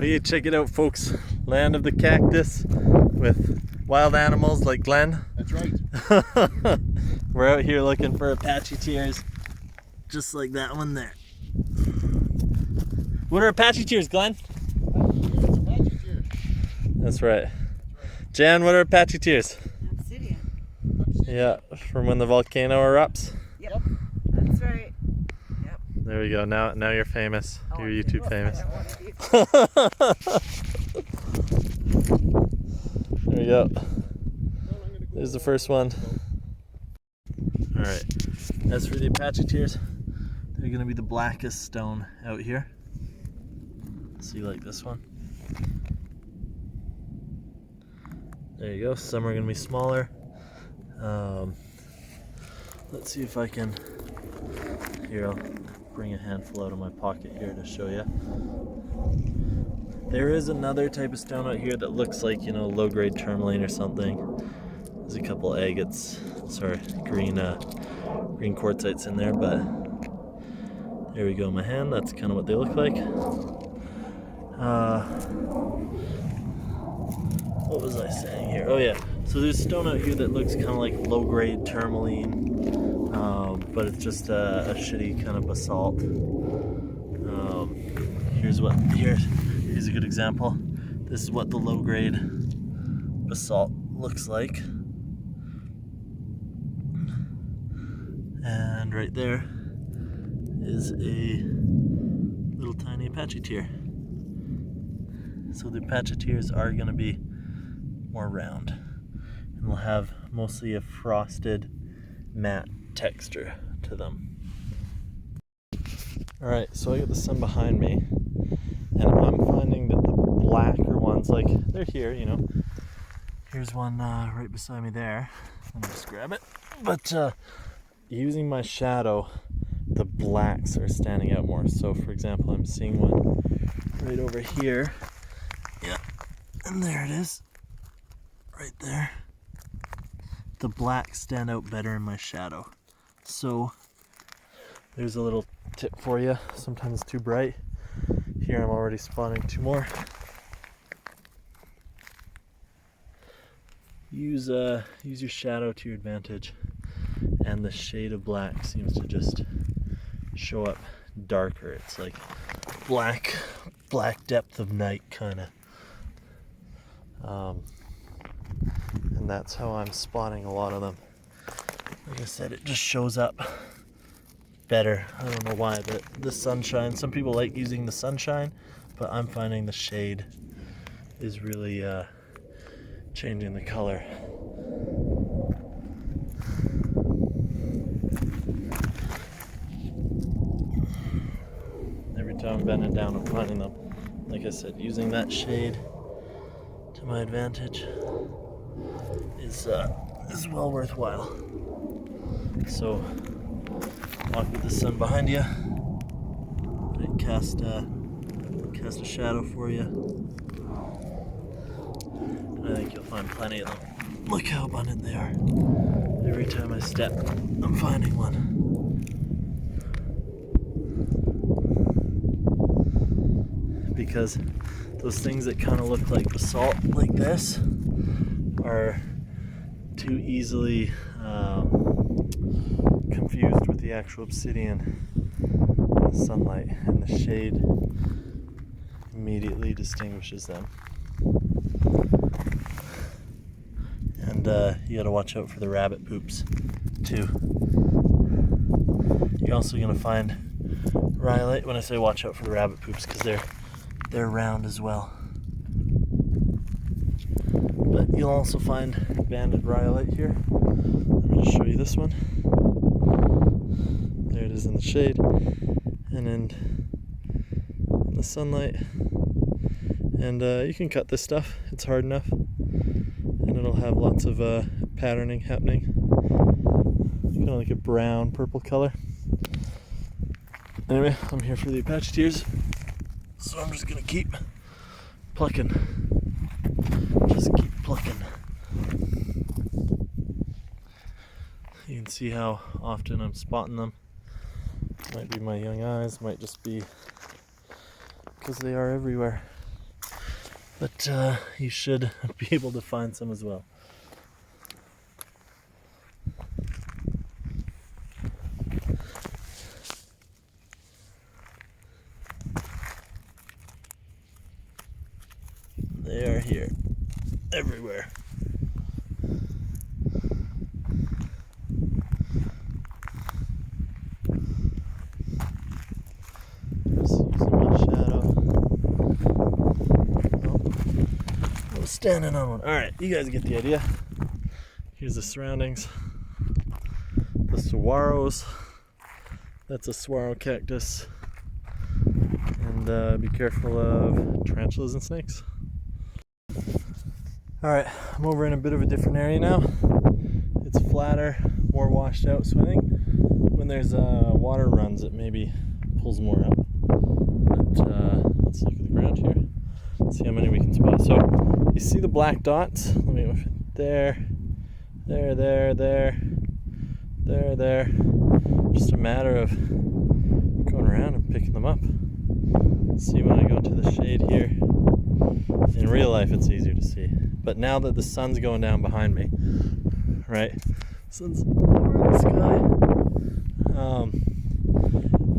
Well, you check it out, folks. Land of the cactus with wild animals like Glenn. That's right. We're out here looking for Apache tears, just like that one there. What are Apache tears, Glenn? Apache tears. That's right. Jan, what are Apache tears? Obsidian. Yeah, from when the volcano erupts. Yep. That's right. Yep. There we go. Now you're famous. You're YouTube famous. There we go. There's the first one. Alright. As for the Apache tears, they're going to be the blackest stone out here. See, like this one. There you go. Some are going to be smaller. Let's see if I can. Here, I'll bring a handful out of my pocket here to show you. There is another type of stone out here that looks like, you know, low-grade tourmaline or something. There's a couple agates, green quartzites in there, but there we go in my hand. That's kind of what they look like. What was I saying here? Oh yeah, so there's stone out here that looks kind of like low-grade tourmaline, but it's just a shitty kind of basalt. Here's a good example. This is what the low-grade basalt looks like. And right there is a little tiny Apache tear. So the Apache tears are going to be more round, and will have mostly a frosted matte texture to them. Alright, so I got the sun behind me, and I'm finding that the blacker ones, like, they're here, you know. Here's one right beside me there. Let me just grab it. But using my shadow, the blacks are standing out more. So for example, I'm seeing one right over here. Yeah, and there it is. Right there. The blacks stand out better in my shadow. So there's a little tip for you. Sometimes it's too bright. Here I'm already spotting two more. Use your shadow to your advantage, and the shade of black seems to just show up darker. It's like black depth of night kind of. And that's how I'm spotting a lot of them. Like I said, it just shows up better. I don't know why, but the sunshine, some people like using the sunshine, but I'm finding the shade is really changing the color. Every time I'm bending down, I'm finding them. Like I said, using that shade to my advantage is well worthwhile. So walk with the sun behind you. And cast a shadow for you. I think you'll find plenty of them. Look how abundant they are. Every time I step, I'm finding one. Because those things that kind of look like basalt like this are too easily confused with the actual obsidian in the sunlight, and the shade immediately distinguishes them. And you gotta watch out for the rabbit poops too. You're also gonna find rhyolite. When I say watch out for the rabbit poops, because they're round as well. But you'll also find banded rhyolite here. Let me just show you this one. There it is in the shade, and in the sunlight. And you can cut this stuff. It's hard enough, and it'll have lots of patterning happening. Kind of like a brown purple color. Anyway, I'm here for the Apache tears, so I'm just gonna keep plucking. Just keep plucking. You can see how often I'm spotting them. Might be my young eyes, might just be because they are everywhere. But you should be able to find some as well. They are here, everywhere. Just using my shadow. I was standing on one. Alright, you guys get the idea. Here's the surroundings. The saguaros. That's a saguaro cactus. And be careful of tarantulas and snakes. Alright, I'm over in a bit of a different area now. It's flatter, more washed out swimming. When there's water runs, it maybe pulls more up. But let's look at the ground here. See how many we can spot. So you see the black dots? Let me there, there. Just a matter of going around and picking them up. See, when I go into the shade here, in real life it's easier to see. But now that the sun's going down behind me, right? Sun's over in the sky.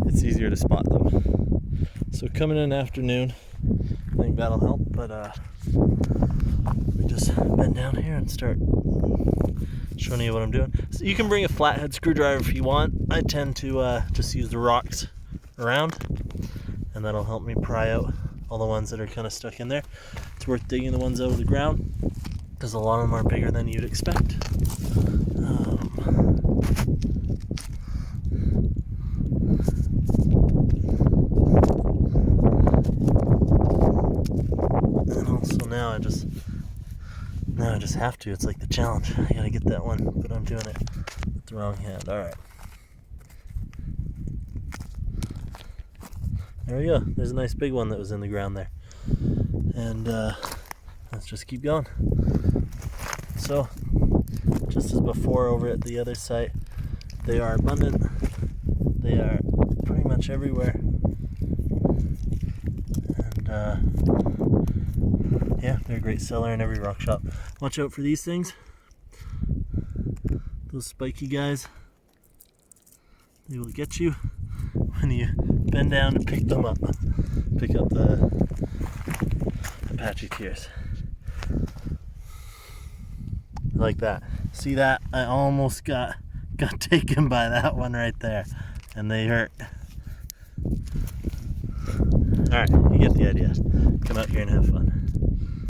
It's easier to spot them. So coming in afternoon, I think that'll help. But we just bend down here and start showing you what I'm doing. So you can bring a flathead screwdriver if you want. I tend to just use the rocks around, and that'll help me pry out all the ones that are kind of stuck in there. It's worth digging the ones out of the ground because a lot of them are bigger than you'd expect. And also now I just have to. It's like the challenge. I gotta get that one, but I'm doing it with the wrong hand. All right. There we go. There's a nice big one that was in the ground there. And let's just keep going. So, just as before over at the other site, they are abundant. They are pretty much everywhere. And yeah, they're a great seller in every rock shop. Watch out for these things. Those spiky guys. They will get you when you bend down to pick them up. Pick up the Apache tears. Like that. See that? I almost got taken by that one right there. And they hurt. Alright, you get the idea. Come out here and have fun.